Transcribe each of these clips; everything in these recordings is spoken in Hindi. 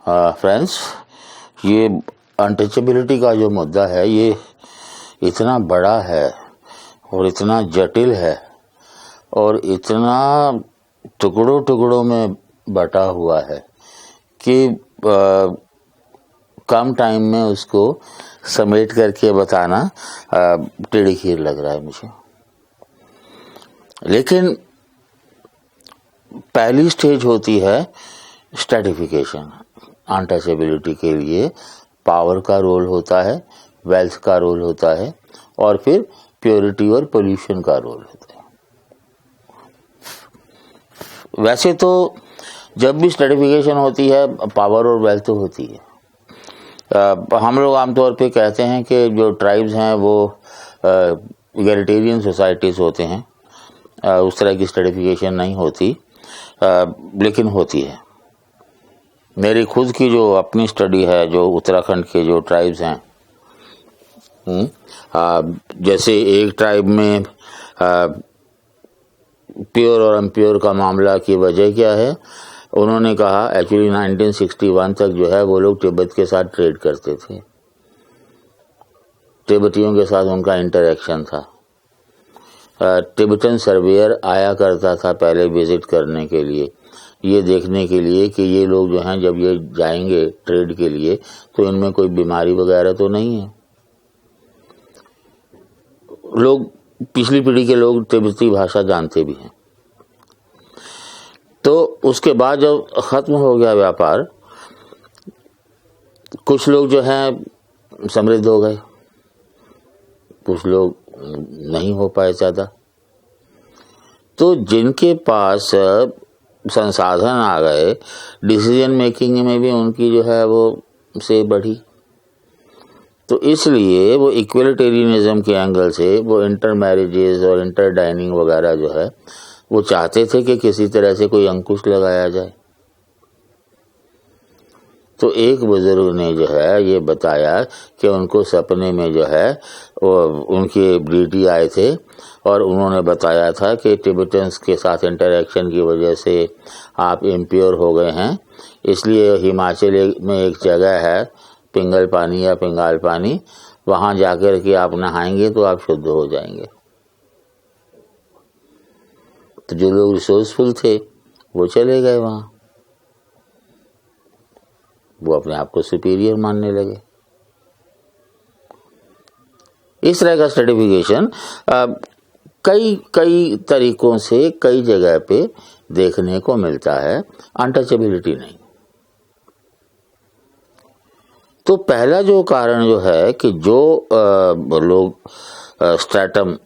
फ्रेंड्स, ये अनटचेबिलिटी का जो मुद्दा है ये इतना बड़ा है और इतना जटिल है और इतना टुकड़ों टुकड़ों में बटा हुआ है कि कम टाइम में उसको समेट करके बताना टेढ़ी खीर लग रहा है मुझे। लेकिन पहली स्टेज होती है स्ट्रैटिफिकेशन। अनटचेबिलिटी के लिए पावर का रोल होता है, वेल्थ का रोल होता है और फिर प्योरिटी और पोल्यूशन का रोल होता है। वैसे तो जब भी स्ट्रैटिफिकेशन होती है पावर और वेल्थ तो होती है। हम लोग आमतौर पे कहते हैं कि जो ट्राइब्स हैं वो इगैलिटेरियन सोसाइटीज़ होते हैं, उस तरह की स्ट्रैटिफिकेशन नहीं होती, लेकिन होती है। मेरी खुद की जो अपनी स्टडी है, जो उत्तराखंड के जो ट्राइब्स हैं, जैसे एक ट्राइब में प्योर और अनप्योर का मामला की वजह क्या है, उन्होंने कहा एक्चुअली 1961 तक जो है वो लोग तिब्बत के साथ ट्रेड करते थे, तिब्बतियों के साथ उनका इंटरेक्शन था। तिब्बतन सर्वेयर आया करता था पहले विजिट करने के लिए, ये देखने के लिए कि ये लोग जो हैं जब ये जाएंगे ट्रेड के लिए तो इनमें कोई बीमारी वगैरह तो नहीं है। लोग, पिछली पीढ़ी के लोग तिब्बती भाषा जानते भी हैं। तो उसके बाद जब खत्म हो गया व्यापार, कुछ लोग जो हैं समृद्ध हो गए, कुछ लोग नहीं हो पाए ज़्यादा। तो जिनके पास संसाधन आ गए, डिसीजन मेकिंग में भी उनकी जो है वो से बढ़ी। तो इसलिए वो इक्वलिटेरियनिज्म के एंगल से वो इंटर मैरिजेज और इंटर डाइनिंग वगैरह जो है वो चाहते थे कि किसी तरह से कोई अंकुश लगाया जाए। तो एक बुजुर्ग ने जो है ये बताया कि उनको सपने में जो है वो उनके डीटी आए थे और उन्होंने बताया था कि तिब्बतन्स के साथ इंटरेक्शन की वजह से आप इम्प्योर हो गए हैं, इसलिए हिमाचल में एक जगह है पिंगल पानी या पिंगाल पानी, वहाँ जाकर के आप नहाएंगे तो आप शुद्ध हो जाएंगे। तो जो लोग रिसोर्सफुल थे वो चले गए वहाँ, वो अपने आप को सुपीरियर मानने लगे। इस तरह का सर्टिफिकेशन कई तरीकों से कई जगह पे देखने को मिलता है, अनटचेबिलिटी नहीं। तो पहला जो कारण जो है कि जो लोग स्ट्रैटम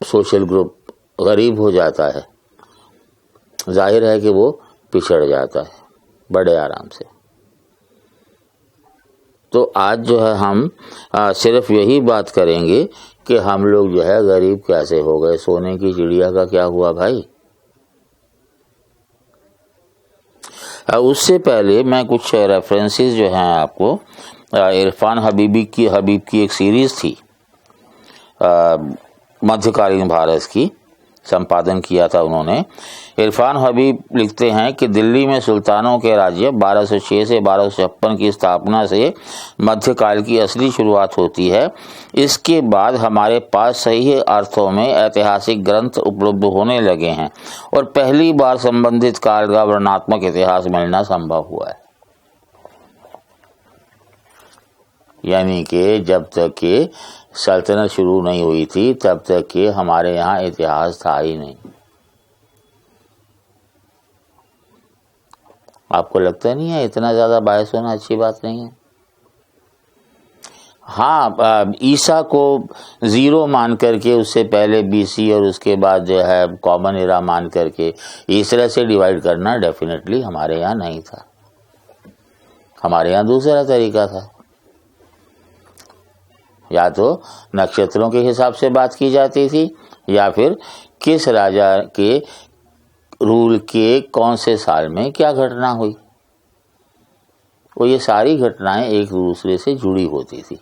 सोशल ग्रुप गरीब हो जाता है, जाहिर है कि वो पिछड़ जाता है बड़े आराम से। तो आज जो है हम सिर्फ यही बात करेंगे कि हम लोग जो है गरीब कैसे हो गए, सोने की चिड़िया का क्या हुआ भाई। उससे पहले मैं कुछ रेफरेंसेस जो हैं आपको, इरफान हबीब की एक सीरीज थी मध्यकालीन भारत की, संपादन किया था उन्होंने। इरफान हबीब लिखते हैं कि दिल्ली में सुल्तानों के राज्य 1206 से 1256 की स्थापना से मध्यकाल की असली शुरुआत होती है। इसके बाद हमारे पास सही अर्थों में ऐतिहासिक ग्रंथ उपलब्ध होने लगे हैं और पहली बार संबंधित काल का वर्णनात्मक इतिहास मिलना संभव हुआ है। यानी कि जब तक कि सल्तनत शुरू नहीं हुई थी तब तक कि हमारे यहाँ इतिहास था ही नहीं। आपको लगता नहीं है इतना ज़्यादा बायस होना अच्छी बात नहीं है? हाँ, ईसा को ज़ीरो मान करके, उससे पहले बीसी और उसके बाद जो है कॉमन एरा मान करके इस तरह से डिवाइड करना डेफिनेटली हमारे यहाँ नहीं था। हमारे यहाँ दूसरा तरीका था, या तो नक्षत्रों के हिसाब से बात की जाती थी या फिर किस राजा के रूल के कौन से साल में क्या घटना हुई, और ये सारी घटनाएं एक दूसरे से जुड़ी होती थी।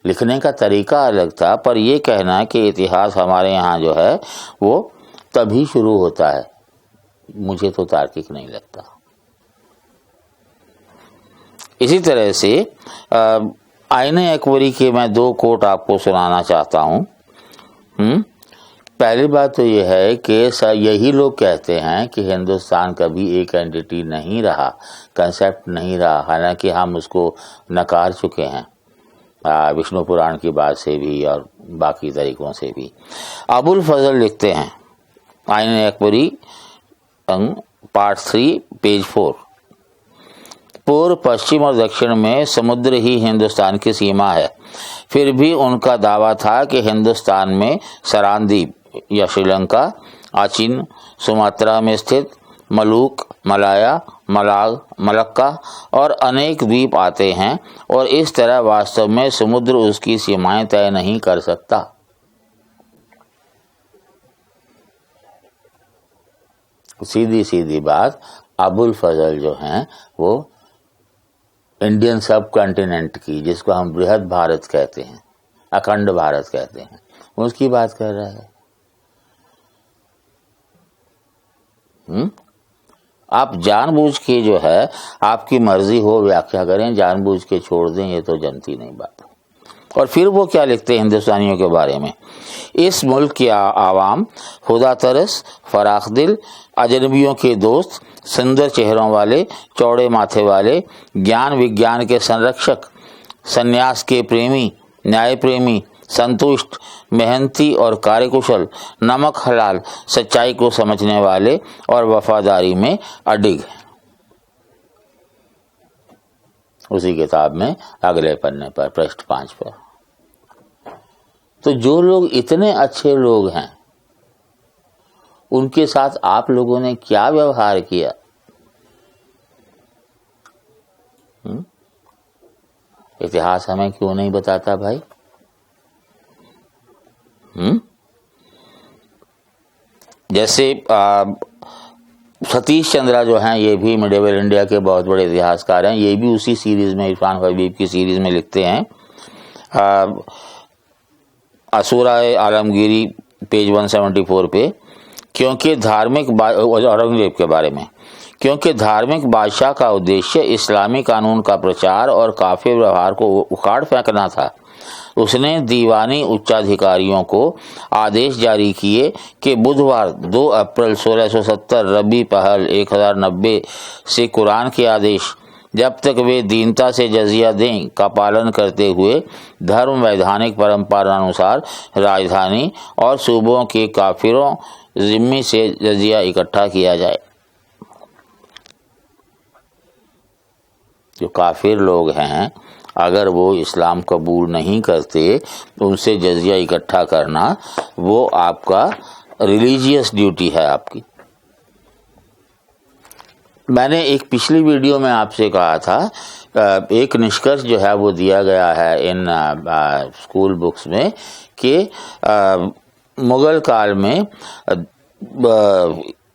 लिखने का तरीका अलग था, पर ये कहना कि इतिहास हमारे यहाँ जो है वो तभी शुरू होता है, मुझे तो तार्किक नहीं लगता। इसी तरह से आईने अकबरी के मैं 2 कोट आपको सुनाना चाहता हूँ। पहली बात तो यह है कि यही लोग कहते हैं कि हिंदुस्तान कभी एक एंटिटी नहीं रहा, कंसेप्ट नहीं रहा, हालांकि हम उसको नकार चुके हैं विष्णु पुराण की बात से भी और बाकी तरीकों से भी। अबुल फजल लिखते हैं आईने अकबरी पार्ट 3 पेज 4, पूर्व, पश्चिम और दक्षिण में समुद्र ही हिंदुस्तान की सीमा है। फिर भी उनका दावा था कि हिंदुस्तान में सरान द्वीप या श्रीलंका, आचिन, सुमात्रा में स्थित मलूक, मलाया, मलाग, मलक्का और अनेक द्वीप आते हैं और इस तरह वास्तव में समुद्र उसकी सीमाएं तय नहीं कर सकता। सीधी सीधी बात, अबुल फजल जो हैं वो इंडियन सब कॉन्टिनेंट की, जिसको हम बृहद भारत कहते हैं, अखंड भारत कहते हैं, उसकी बात कर रहा है। आप जानबूझ के जो है, आपकी मर्जी हो व्याख्या करें, जानबूझ के छोड़ दें, ये तो जनती नहीं बात। और फिर वो क्या लिखते हैं हिंदुस्तानियों के बारे में, इस मुल्क के आवाम खुदा तरस, फराख दिल, अजनबियों के दोस्त, सुंदर चेहरों वाले, चौड़े माथे वाले, ज्ञान विज्ञान के संरक्षक, सन्यास के प्रेमी, न्याय प्रेमी, संतुष्ट, मेहनती और कार्यकुशल, नमक हलाल, सच्चाई को समझने वाले और वफादारी में अडिग हैं। उसी किताब में अगले पन्ने पर पृष्ठ 5 पर। तो जो लोग इतने अच्छे लोग हैं, उनके साथ आप लोगों ने क्या व्यवहार किया? इतिहास हमें क्यों नहीं बताता भाई? जैसे सतीश चंद्रा जो हैं, ये भी मिडेवल इंडिया के बहुत बड़े इतिहासकार हैं, ये भी उसी सीरीज में, इरफान हबीब की सीरीज में लिखते हैं असुराए आलमगीरी पेज 174 पे, क्योंकि धार्मिक औरंगजेब के बारे में, क्योंकि धार्मिक बादशाह का उद्देश्य इस्लामी कानून का प्रचार और काफिर व्यवहार को उखाड़ फेंकना था। उसने दीवानी उच्चाधिकारियों को आदेश जारी किए कि बुधवार 2 अप्रैल 1670 रबी पहल 1090 से कुरान के आदेश जब तक वे दीनता से जजिया दें का पालन करते हुए धर्म वैधानिक परंपरा अनुसार राजधानी और सूबों के काफिरों जिम्मी से जजिया इकट्ठा किया जाए। जो काफिर लोग हैं, अगर वो इस्लाम कबूल नहीं करते, उनसे जजिया इकट्ठा करना वो आपका रिलीजियस ड्यूटी है आपकी। मैंने एक पिछली वीडियो में आपसे कहा था, एक निष्कर्ष जो है वो दिया गया है इन स्कूल बुक्स में कि मुगल काल में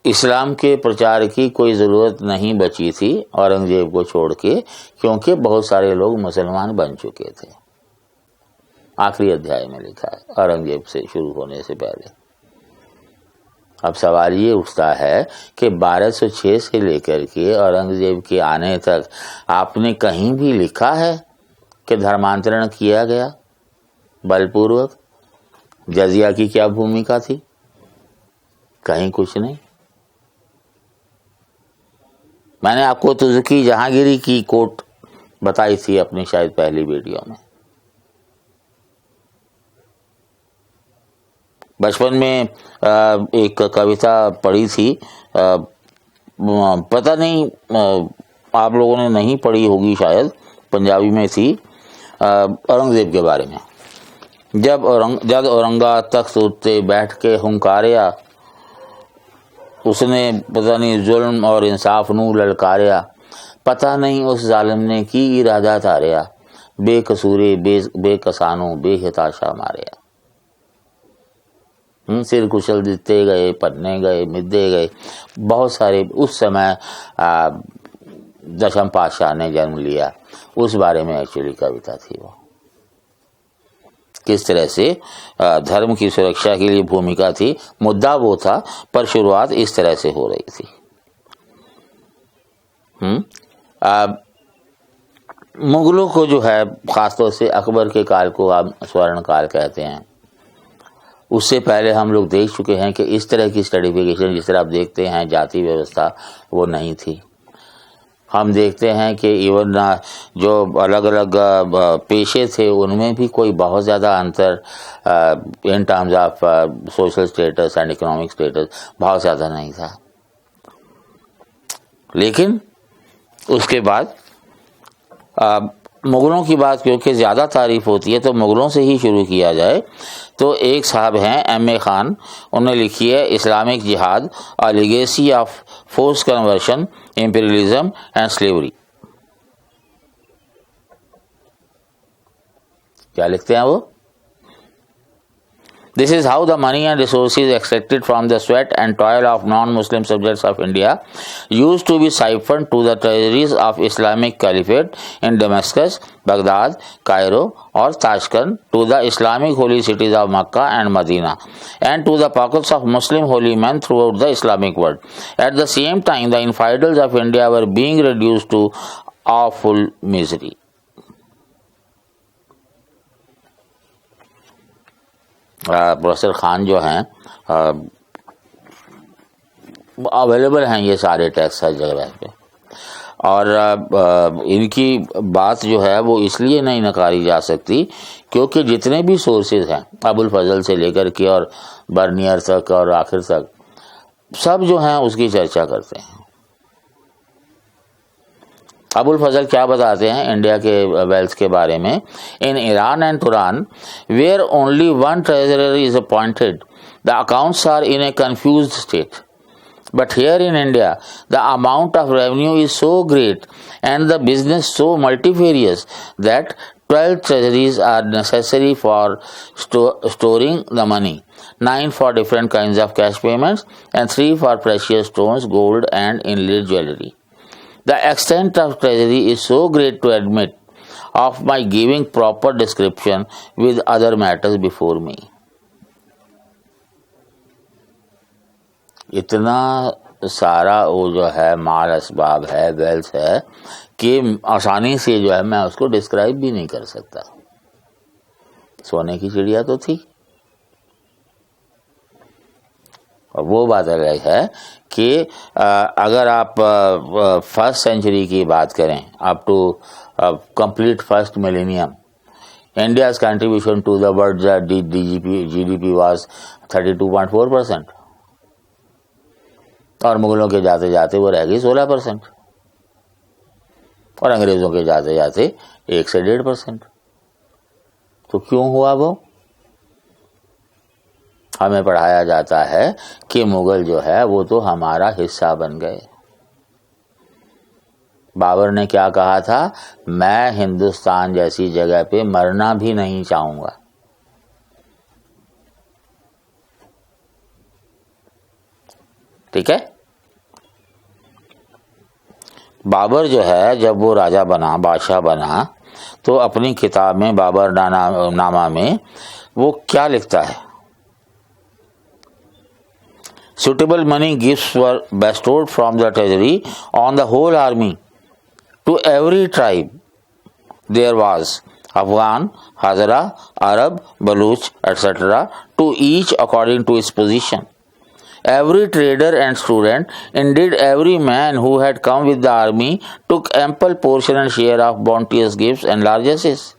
इस्लाम के प्रचार की कोई ज़रूरत नहीं बची थी औरंगजेब को छोड़ के, क्योंकि बहुत सारे लोग मुसलमान बन चुके थे। आखिरी अध्याय में लिखा है, औरंगजेब से शुरू होने से पहले। अब सवाल ये उठता है कि 1206 से लेकर के औरंगजेब के आने तक आपने कहीं भी लिखा है कि धर्मांतरण किया गया बलपूर्वक? जजिया की क्या भूमिका थी? कहीं कुछ नहीं। मैंने आपको तुर्की जहांगीरी की कोट बताई थी अपनी शायद पहली वीडियो में। बचपन में एक कविता पढ़ी थी, पता नहीं आप लोगों ने नहीं पढ़ी होगी शायद, पंजाबी में थी, औरंगजेब के बारे में। जब औरंगा तख्त उत्ते बैठ के हुंकारिया, उसने पता नहीं जुल्म और इंसाफ नू ललकारिया, पता नहीं उस जालिम ने की इरादा तारिया, बेकसूरे बेकसानों बेहिताशा मारिया। सिर कुचल दिते गए, पन्ने गए, मिद्दे गए। बहुत सारे उस समय दशम पातशाह ने जन्म लिया, उस बारे में एक्चुअली कविता थी वो। किस तरह से धर्म की सुरक्षा के लिए भूमिका थी, मुद्दा वो था, पर शुरुआत इस तरह से हो रही थी। मुगलों को जो है ख़ासतौर से अकबर के काल को आप स्वर्ण काल कहते हैं, उससे पहले हम लोग देख चुके हैं कि इस तरह की स्ट्रेटिफिकेशन जिस तरह आप देखते हैं जाति व्यवस्था वो नहीं थी। हम देखते हैं कि इवन जो अलग अलग पेशे थे उनमें भी कोई बहुत ज़्यादा अंतर in terms of social status and economic status बहुत ज़्यादा नहीं था। लेकिन उसके बाद मुग़लों की बात क्योंकि ज़्यादा तारीफ़ होती है तो मुग़लों से ही शुरू किया जाए। तो एक साहब हैं M.A. खान, उन्होंने लिखी है इस्लामिक जिहाद, a legacy of force conversion, imperialism and slavery. क्या लिखते हैं वो? This is how the money and resources extracted from the sweat and toil of non-Muslim subjects of India used to be siphoned to the treasuries of Islamic Caliphate in Damascus, Baghdad, Cairo or Tashkent, to the Islamic holy cities of Makkah and Medina, and to the pockets of Muslim holy men throughout the Islamic world. At the same time, the infidels of India were being reduced to awful misery. Professor Khan जो हैं अवेलेबल हैं ये सारे टेक्स्ट हर जगह पे, और इनकी बात जो है वो इसलिए नहीं नकारी जा सकती क्योंकि जितने भी सोर्सेज हैं अबुल फजल से लेकर के और बर्नियर तक और आखिर तक सब जो हैं उसकी चर्चा करते हैं। अबुल फजल क्या बताते हैं इंडिया के वेल्थ के बारे में? In Iran and Turan where only one treasurer is appointed the accounts are in a confused state, but here in India the amount of revenue is so great and the business so multifarious that 12 treasuries are necessary for storing the money, 9 for different kinds of cash payments and 3 for precious stones, gold and inlaid jewelry. The extent of treasury is so great to admit of my giving proper description with other matters before me. इतना सारा वो जो है माल असबाब है, वेल्थ है कि आसानी से जो है मैं उसको डिस्क्राइब भी नहीं कर सकता। सोने की चिड़िया तो थी, और वो बात अलग है कि अगर आप फर्स्ट सेंचुरी की बात करें up to complete first millennium, India's contribution to the world GDP was 32.4% और मुगलों के जाते जाते वो रह गई 16% और अंग्रेजों के जाते जाते 1 से 1.5%। तो क्यों हुआ वो? हमें पढ़ाया जाता है कि मुगल जो है वो तो हमारा हिस्सा बन गए। बाबर ने क्या कहा था? मैं हिंदुस्तान जैसी जगह पे मरना भी नहीं चाहूंगा। ठीक है। बाबर जो है जब वो राजा बना, बादशाह बना, तो अपनी किताब में बाबर नामा में वो क्या लिखता है? Suitable money gifts were bestowed from the treasury on the whole army to every tribe there was, Afghan, Hazara, Arab, Baluch, etc., to each according to its position. Every trader and student, indeed every man who had come with the army, took ample portion and share of bounteous gifts and largesses.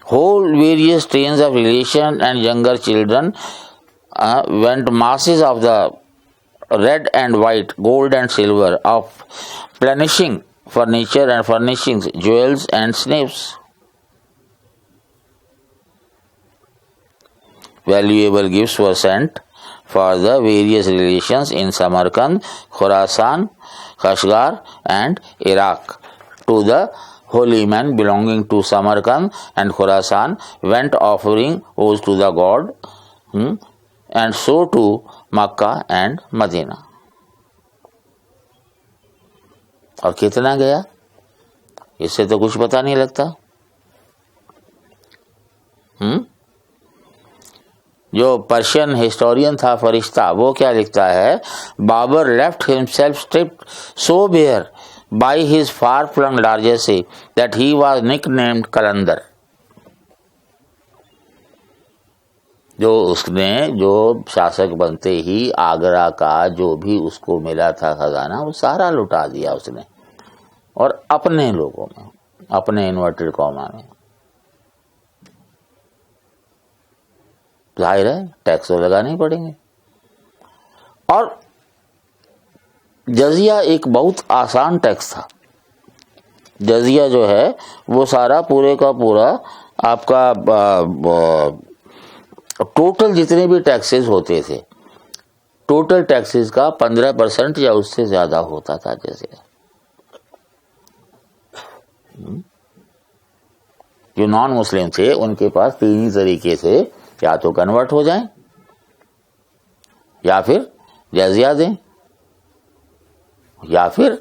Whole various trains of relation and younger children went masses of the red and white, gold and silver, of plenishing furniture and furnishings, jewels and snapes. Valuable gifts were sent for the various relations in Samarkand, Khorasan, Kashgar and Iraq. To the holy men belonging to Samarkand and Khorasan went offering oaths to the god, and so to Makkah and Medina. और कितना गया इससे तो कुछ पता नहीं लगता। जो पर्शियन हिस्टोरियन था फरिश्ता, वो क्या लिखता है? Babur left himself stripped so bare by his far-flung largesse that he was nicknamed Kalandar. जो शासक बनते ही आगरा का जो भी उसको मिला था खजाना वो सारा लुटा दिया उसने, और अपने लोगों में, अपने इन्वर्टेड कॉमा में। जाहिर है टैक्स तो लगाने ही पड़ेंगे। और जजिया एक बहुत आसान टैक्स था। जजिया जो है वो सारा पूरे का पूरा आपका टोटल जितने भी टैक्सेस होते थे, टोटल टैक्सेस का 15% या उससे ज्यादा होता था जजिया। जो नॉन मुस्लिम थे उनके पास तीन ही तरीके थे, या तो कन्वर्ट हो जाएं, या फिर जजिया दें, या फिर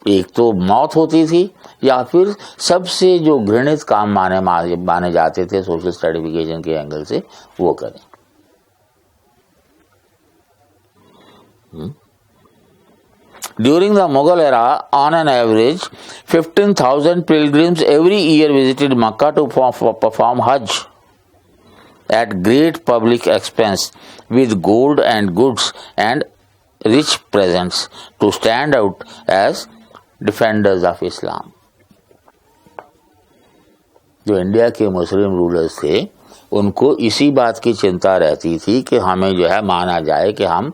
एक तो मौत होती थी, या फिर सबसे जो घृणित काम माने जाते थे सोशल स्ट्रेटिफिकेशन के एंगल से वो करें। During the Mughal era, on an average, 15,000 pilgrims every year visited Makkah to perform Hajj at great public expense with gold and goods and rich presents to stand out as defenders of Islam. जो इंडिया के मुस्लिम रूलर्स थे उनको इसी बात की चिंता रहती थी कि हमें जो है माना जाए कि हम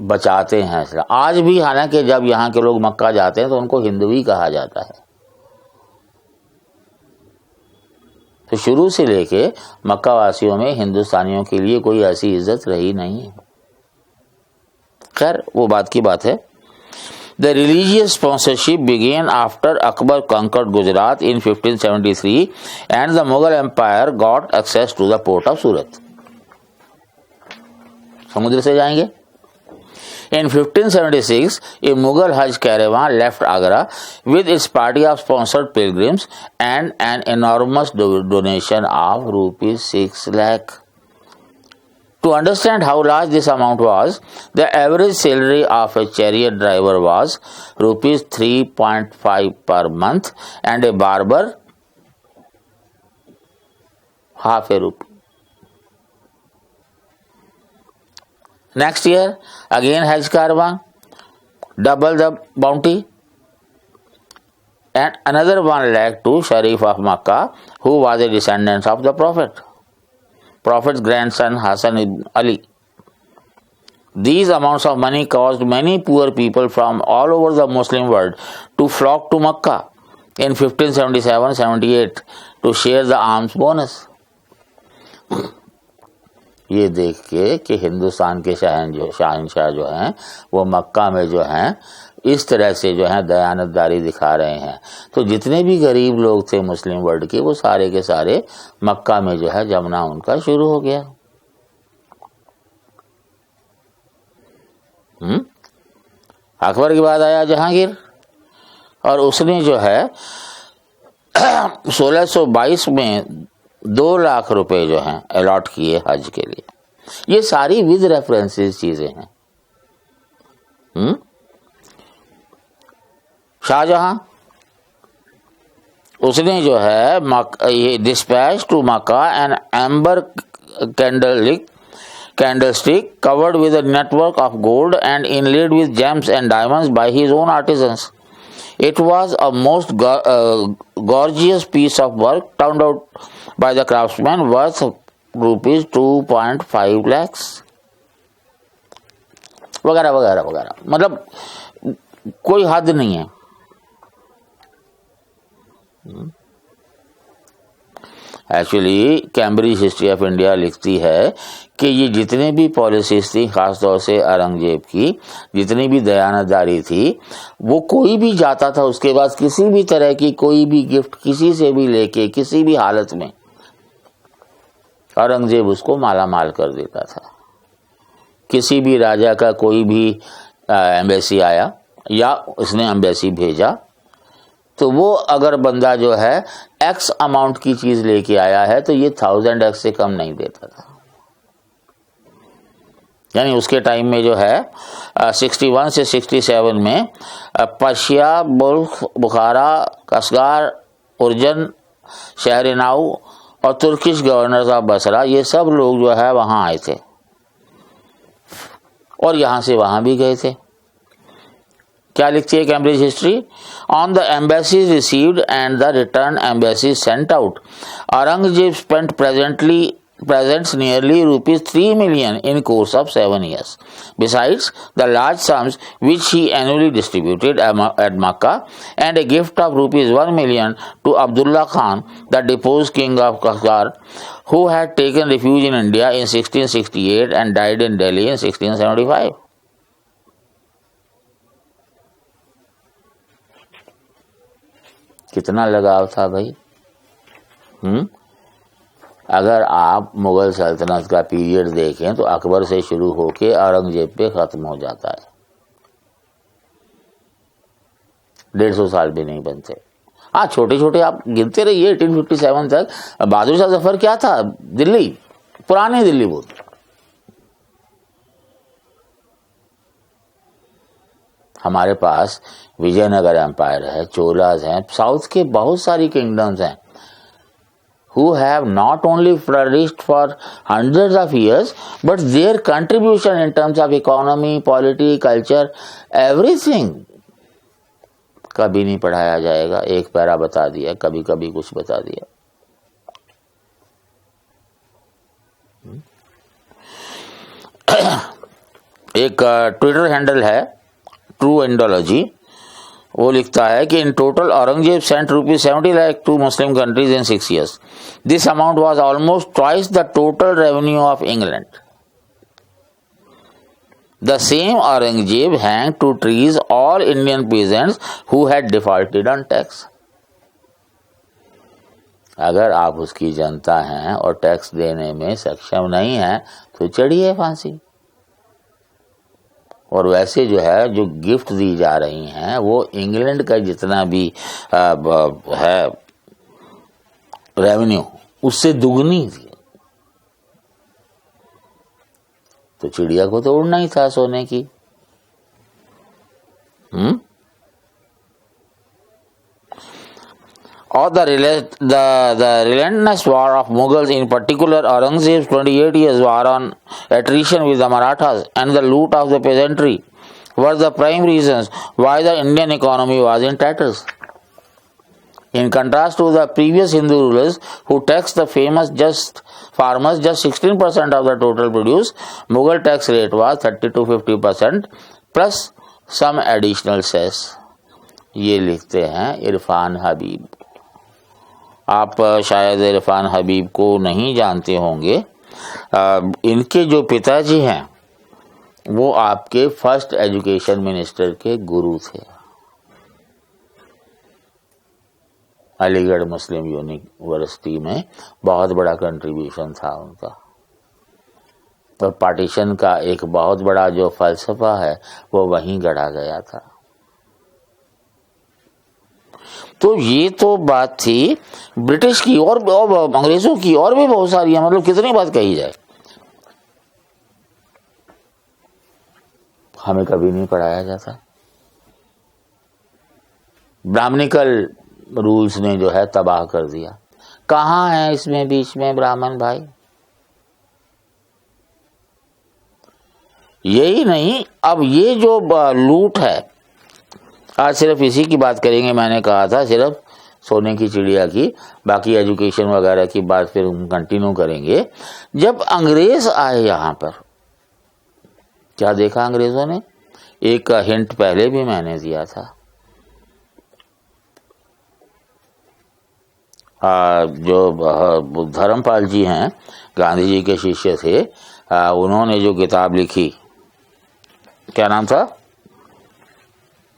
बचाते हैं इस्लाम। आज भी हालांकि जब यहाँ के लोग मक्का जाते हैं तो उनको हिंदू ही कहा जाता है। तो शुरू से लेके मक्का वासियों में हिंदुस्तानियों के लिए कोई ऐसी इज्जत रही नहीं है। खैर वो बात की बात है। The religious sponsorship began after Akbar conquered Gujarat in 1573 and the Mughal Empire got access to the port of Surat. समुद्र से जाएंगे। In 1576, a Mughal Hajj caravan left Agra with its party of sponsored pilgrims and an enormous donation of rupees 6 lakh. To understand how large this amount was, the average salary of a chariot driver was rupees 3.5 per month and a barber half a rupee. Next year, again Hajj caravan, double the bounty, and another 1 lakh to Sharif of Makkah, who was a descendant of the Prophet's grandson Hassan ibn Ali. These amounts of money caused many poor people from all over the Muslim world to flock to Makkah in 1577-78 to share the alms bonus. ये देख के कि हिंदुस्तान के शहंशाह जो हैं वो मक्का में जो हैं इस तरह से जो है दयानतदारी दिखा रहे हैं, तो जितने भी गरीब लोग थे मुस्लिम वर्ल्ड के वो सारे के सारे मक्का में जो है जमना उनका शुरू हो गया। अकबर के बाद आया जहांगीर और उसने जो है 1622 में 2 लाख रुपए जो हैं अलॉट किए हज के लिए। ये सारी विद रेफरेंसेस चीजें हैं। शाहजहां उसने जो है ये dispatch to Mecca an amber candlestick covered with a network of gold and inlaid with gems and diamonds by his own artisans. It was a most gorgeous piece of work turned out by the craftsman worth rupees 2.5 lakhs. वगैरह वगैरह वगैरह, मतलब कोई हद नहीं है। Actually Cambridge history of India लिखती है कि ये जितने भी पॉलिसीज थी, खासतौर से औरंगजेब की जितनी भी दयानतदारी थी, वो कोई भी जाता था उसके बाद किसी भी तरह की कोई भी गिफ्ट किसी से भी लेके किसी भी हालत में औरंगजेब उसको माला माल कर देता था। किसी भी राजा का कोई भी एम्बेसी आया या उसने एम्बेसी भेजा तो वो अगर बंदा जो है एक्स अमाउंट की चीज लेके आया है तो ये 1000x से कम नहीं देता था। यानी उसके टाइम में जो है 61 से 67 में पर्शिया, बुल्ख, बुखारा, कसगार, उर्जन, शहर नाउ और तुर्किश गवर्नर ऑफ बसरा, ये सब लोग जो है वहाँ आए थे और यहाँ से वहाँ भी गए थे। क्या लिखती है Cambridge history? On the embassies received and the return embassies sent out, Aurangzeb spent presents nearly rupees 3 million in course of 7 years. Besides the large sums which he annually distributed at Makkah and a gift of rupees 1 million to Abdullah Khan, the deposed king of Qajar, who had taken refuge in India in 1668 and died in Delhi in 1675. कितना लगाव था भाई? अगर आप मुगल सल्तनत का पीरियड देखें तो अकबर से शुरू होके औरंगजेब पे खत्म हो जाता है, 150 साल भी नहीं बनते। हाँ, छोटे छोटे आप गिनते रहिए 1857 तक। बहादुर शाह जफर क्या था? दिल्ली, पुरानी दिल्ली बोलते। हमारे पास विजयनगर एम्पायर है, चोलाज हैं, साउथ के बहुत सारी किंगडम्स हैं who have not only flourished for hundreds of years, but their contribution in terms of economy, polity, culture, everything कभी नहीं पढ़ाया जाएगा। एक पैरा बता दिया, कभी कभी कुछ बता दिया। एक ट्विटर हैंडल है ट्रू इंडोलॉजी, वो लिखता है कि in total Aurangzeb sent ₹70 lakh to Muslim countries in 6 years. This amount was almost twice the total revenue of England. The same Aurangzeb hanged to trees all Indian peasants who had defaulted on tax. अगर आप उसकी जनता हैं और टैक्स देने में सक्षम नहीं है तो चढ़िए फांसी। और वैसे जो है जो गिफ्ट दी जा रही हैं वो इंग्लैंड का जितना भी है रेवेन्यू उससे दुगनी थी। तो चिड़िया को तो उड़ना ही था सोने की। Or the relentless war of Mughals, in particular Aurangzeb's 28 years war on attrition with the Marathas and the loot of the peasantry, were the prime reasons why the Indian economy was in tatters. In contrast to the previous Hindu rulers who taxed the famous farmers just 16% of the total produce, Mughal tax rate was 30 to 50% plus some additional cess. ये लिखते हैं इरफान हबीब। आप शायद इरफान हबीब को नहीं जानते होंगे। इनके जो पिताजी हैं वो आपके फर्स्ट एजुकेशन मिनिस्टर के गुरु थे। अलीगढ़ मुस्लिम यूनिवर्सिटी में बहुत बड़ा कंट्रीब्यूशन था उनका। और पार्टीशन का एक बहुत बड़ा जो फलसफा है वो वहीं गढ़ा गया था। तो ये तो बात थी ब्रिटिश की और अंग्रेजों की, और भी बहुत सारी है, मतलब कितनी बात कही जाए। हमें कभी नहीं पढ़ाया जाता। ब्राह्मणिकल रूल्स ने जो है तबाह कर दिया। कहाँ है इसमें बीच में ब्राह्मण भाई? यही नहीं, अब ये जो लूट है, आज सिर्फ इसी की बात करेंगे। मैंने कहा था सिर्फ सोने की चिड़िया की, बाकी एजुकेशन वगैरह की बात फिर हम कंटिन्यू करेंगे। जब अंग्रेज आए यहाँ पर, क्या देखा अंग्रेजों ने? एक हिंट पहले भी मैंने दिया था। जो धर्मपाल जी हैं, गांधी जी के शिष्य थे, उन्होंने जो किताब लिखी, क्या नाम था?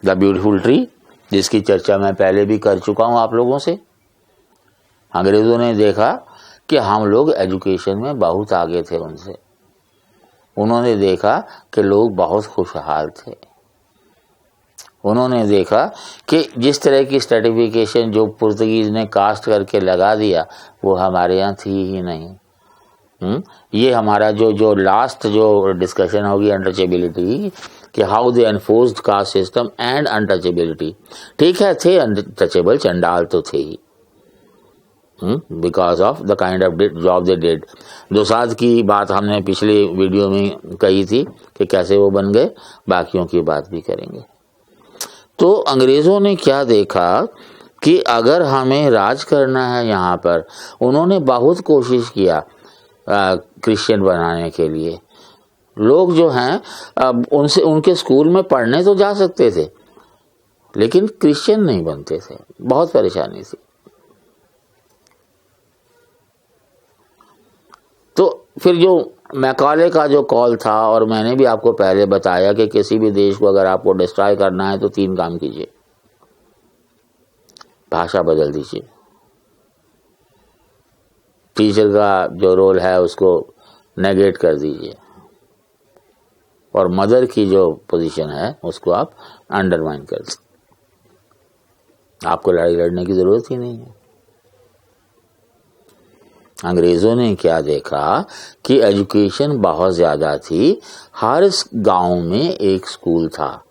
द ब्यूटीफुल ट्री, जिसकी चर्चा मैं पहले भी कर चुका हूं आप लोगों से। अंग्रेजों ने देखा कि हम लोग एजुकेशन में बहुत आगे थे उनसे। उन्होंने देखा कि लोग बहुत खुशहाल थे। उन्होंने देखा कि जिस तरह की सर्टिफिकेशन जो पुर्तगीज ने कास्ट करके लगा दिया वो हमारे यहाँ थी ही नहीं। ये हमारा जो लास्ट जो डिस्कशन होगी अनटचेबिलिटी, कि how they enforced caste system and untouchability. ठीक है, थे अनटचेबल, चंडाल तो थे ही, because of the kind of job they did. दुसाध की बात हमने पिछले वीडियो में कही थी कि कैसे वो बन गए, बाकियों की बात भी करेंगे। तो अंग्रेजों ने क्या देखा कि अगर हमें राज करना है यहाँ पर, उन्होंने बहुत कोशिश किया क्रिश्चियन बनाने के लिए। लोग जो हैं उनसे उनके स्कूल में पढ़ने तो जा सकते थे, लेकिन क्रिश्चियन नहीं बनते थे, बहुत परेशानी थी। तो फिर जो मैकॉले का जो कॉल था, और मैंने भी आपको पहले बताया कि किसी भी देश को अगर आपको डिस्ट्रॉय करना है तो 3 काम कीजिए। भाषा बदल दीजिए, टीचर का जो रोल है उसको नेगेट कर दीजिए, और मदर की जो पोजीशन है उसको आप अंडरमाइन कर दीजिए। आपको लड़ाई लड़ने की जरूरत ही नहीं है। अंग्रेजों ने क्या देखा कि एजुकेशन बहुत ज्यादा थी, हर गांव में एक स्कूल था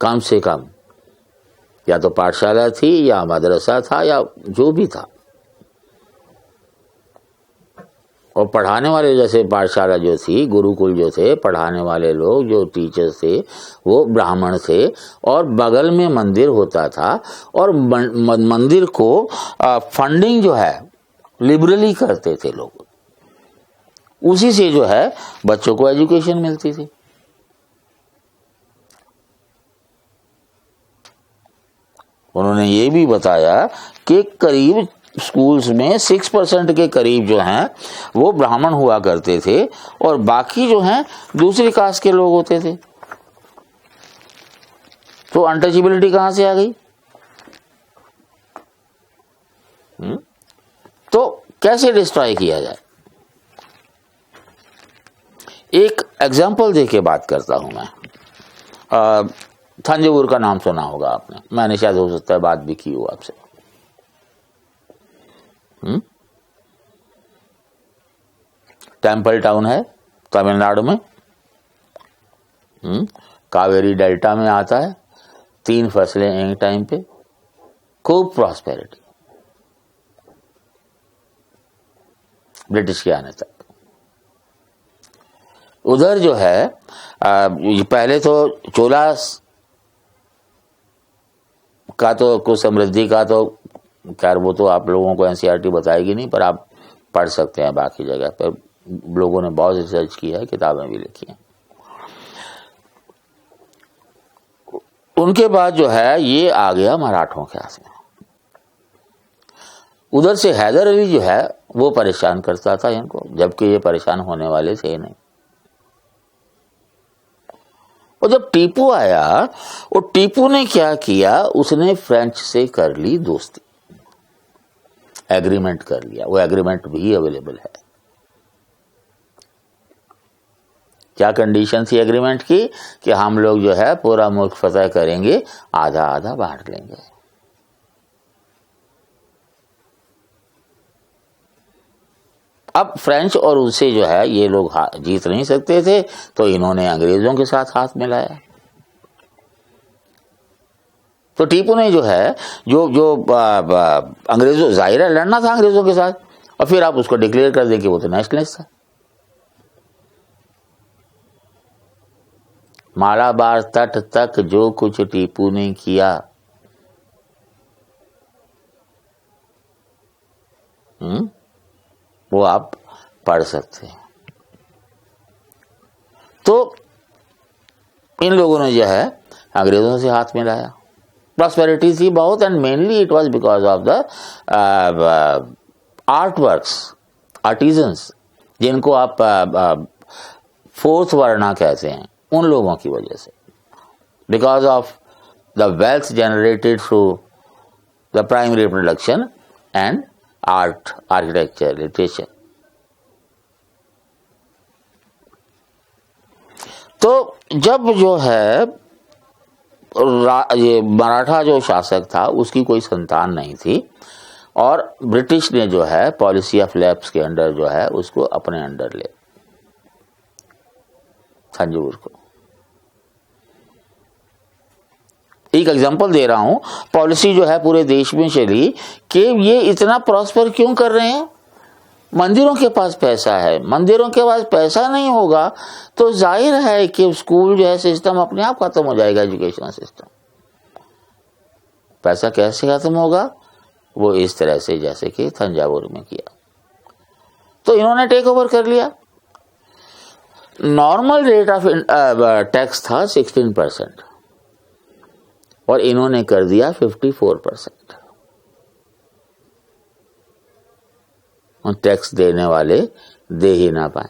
कम से कम, या तो पाठशाला थी या मदरसा था या जो भी था, और पढ़ाने वाले जैसे पाठशाला जो थी, गुरुकुल जो थे, पढ़ाने वाले लोग जो टीचर्स थे वो ब्राह्मण थे, और बगल में मंदिर होता था, और मंदिर को फंडिंग जो है लिबरली करते थे लोग, उसी से जो है बच्चों को एजुकेशन मिलती थी। उन्होंने ये भी बताया कि करीब स्कूल्स में 6% के करीब जो हैं वो ब्राह्मण हुआ करते थे, और बाकी जो हैं दूसरी कास्ट के लोग होते थे। तो अनटचेबिलिटी कहां से आ गई? तो कैसे डिस्ट्रॉय किया जाए? एक एग्जाम्पल देके बात करता हूं मैं। थंजावुर का नाम सुना होगा आपने, मैंने शायद हो सकता है बात भी की हो आपसे। टेम्पल टाउन है तमिलनाडु में, कावेरी डेल्टा में आता है, 3 फसलें एक टाइम पे, खूब प्रॉस्पेरिटी ब्रिटिश के आने तक। उधर जो है पहले तो चोलास का तो कुछ समृद्धि का तो खैर वो तो आप लोगों को एनसीईआरटी बताएगी नहीं, पर आप पढ़ सकते हैं बाकी जगह पर, लोगों ने बहुत रिसर्च किया है, किताबें भी लिखी हैं। उनके बाद जो है ये आ गया मराठों के हाथ में। उधर से हैदर अली जो है वो परेशान करता था इनको, जबकि ये परेशान होने वाले थे नहीं। और जब टीपू आया, और टीपू ने क्या किया, उसने फ्रेंच से कर ली दोस्ती, एग्रीमेंट कर लिया। वो एग्रीमेंट भी अवेलेबल है। क्या कंडीशन थी एग्रीमेंट की? कि हम लोग जो है पूरा मुल्क फतह करेंगे, आधा आधा बांट लेंगे। अब फ्रेंच और उनसे जो है ये लोग जीत नहीं सकते थे, तो इन्होंने अंग्रेजों के साथ हाथ मिलाया। तो टीपू ने जो है जो अंग्रेजों, जाहिर है लड़ना था अंग्रेजों के साथ, और फिर आप उसको डिक्लेयर कर दें कि वो तो नेशनलिस्ट था। मालाबार तट तक जो कुछ टीपू ने किया, वो आप पढ़ सकते हैं। तो इन लोगों ने जो है अंग्रेजों से हाथ मिलाया। प्रॉस्पेरिटी थी बहुत, and mainly it was because of the art works, artisans, जिनको आप फोर्थ वर्णा कहते हैं, उन लोगों की वजह से, because of the wealth generated through the primary production and art, architecture, literature. तो जब जो है ये मराठा जो शासक था उसकी कोई संतान नहीं थी, और ब्रिटिश ने जो है पॉलिसी ऑफ लैप्स के अंडर जो है उसको अपने अंडर ले थंजावुर को। एक एग्जांपल दे रहा हूं, पॉलिसी जो है पूरे देश में चली कि ये इतना प्रॉस्पर क्यों कर रहे हैं, मंदिरों के पास पैसा है, मंदिरों के पास पैसा नहीं होगा तो जाहिर है कि स्कूल जो है सिस्टम अपने आप खत्म हो जाएगा, एजुकेशन सिस्टम। पैसा कैसे खत्म होगा, वो इस तरह से जैसे कि थंजावुर में किया। तो इन्होंने टेक ओवर कर लिया। नॉर्मल रेट ऑफ टैक्स था 16% और इन्होंने कर दिया 54%। और टैक्स देने वाले दे ही ना पाए।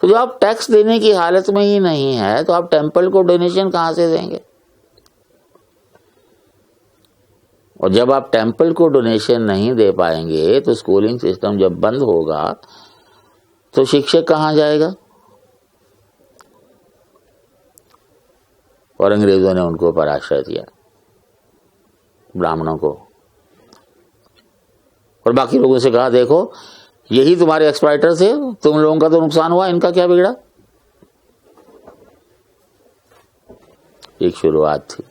तो जब आप टैक्स देने की हालत में ही नहीं है तो आप टेंपल को डोनेशन कहां से देंगे? और जब आप टेंपल को डोनेशन नहीं दे पाएंगे तो स्कूलिंग सिस्टम जब बंद होगा तो शिक्षक कहां जाएगा? और अंग्रेजों ने उनको पराश्रय दिया, ब्राह्मणों को, और बाकी लोगों से कहा देखो यही तुम्हारे एक्सप्लॉइटर थे, तुम लोगों का तो नुकसान हुआ, इनका क्या बिगड़ा। एक शुरुआत थी।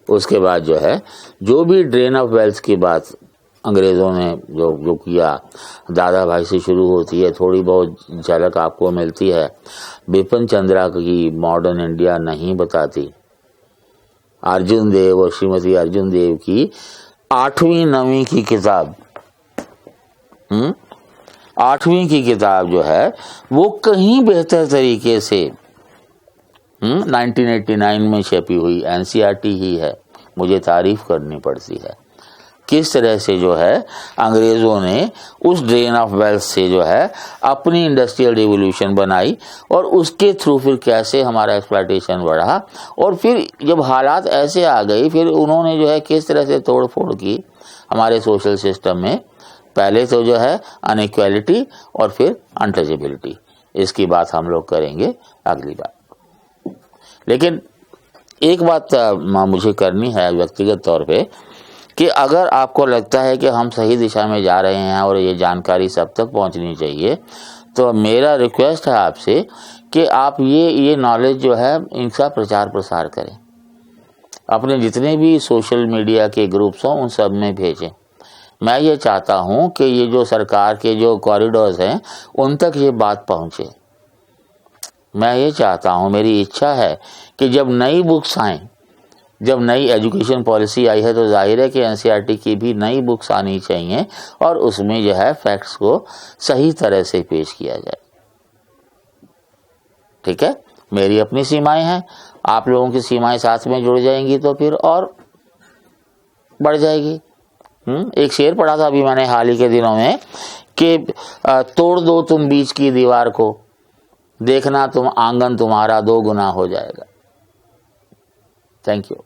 उसके बाद जो है जो भी ड्रेन ऑफ वेल्थ की बात अंग्रेजों ने जो किया, दादा भाई से शुरू होती है, थोड़ी बहुत झलक आपको मिलती है। बिपिन चंद्रा की मॉडर्न इंडिया नहीं बताती। अर्जुन देव और श्रीमती अर्जुन देव की 8वीं 9वीं की किताब 8वीं की किताब जो है वो कहीं बेहतर तरीके से 1989 में छपी हुई एनसीईआरटी ही है। मुझे तारीफ करनी पड़ती है किस तरह से जो है अंग्रेजों ने उस ड्रेन ऑफ वेल्थ से जो है अपनी इंडस्ट्रियल रिवोल्यूशन बनाई और उसके थ्रू फिर कैसे हमारा एक्सप्लॉयटेशन बढ़ा, और फिर जब हालात ऐसे आ गई फिर उन्होंने जो है किस तरह से तोड़ फोड़ की हमारे सोशल सिस्टम में। पहले तो जो है अनइक्वालिटी और फिर अनटचेबिलिटी, इसकी बात हम लोग करेंगे अगली बार। लेकिन एक बात मुझे करनी है व्यक्तिगत तौर पे कि अगर आपको लगता है कि हम सही दिशा में जा रहे हैं और ये जानकारी सब तक पहुंचनी चाहिए, तो मेरा रिक्वेस्ट है आपसे कि आप ये नॉलेज जो है इनका प्रचार प्रसार करें, अपने जितने भी सोशल मीडिया के ग्रुप्स हों उन सब में भेजें। मैं ये चाहता हूं कि ये जो सरकार के जो कॉरिडोर्स हैं उन तक ये बात पहुंचे। मैं ये चाहता हूं, मेरी इच्छा है कि जब नई बुक्स आएँ, जब नई एजुकेशन पॉलिसी आई है तो जाहिर है कि एनसीईआरटी की भी नई बुक्स आनी चाहिए और उसमें जो है फैक्ट्स को सही तरह से पेश किया जाए। ठीक है, मेरी अपनी सीमाएं हैं, आप लोगों की सीमाएं साथ में जुड़ जाएंगी तो फिर और बढ़ जाएगी। एक शेर पढ़ा था अभी मैंने हाल ही के दिनों में कि तोड़ दो तुम बीच की दीवार को, देखना तुम आंगन तुम्हारा 2 गुना हो जाएगा। Thank you.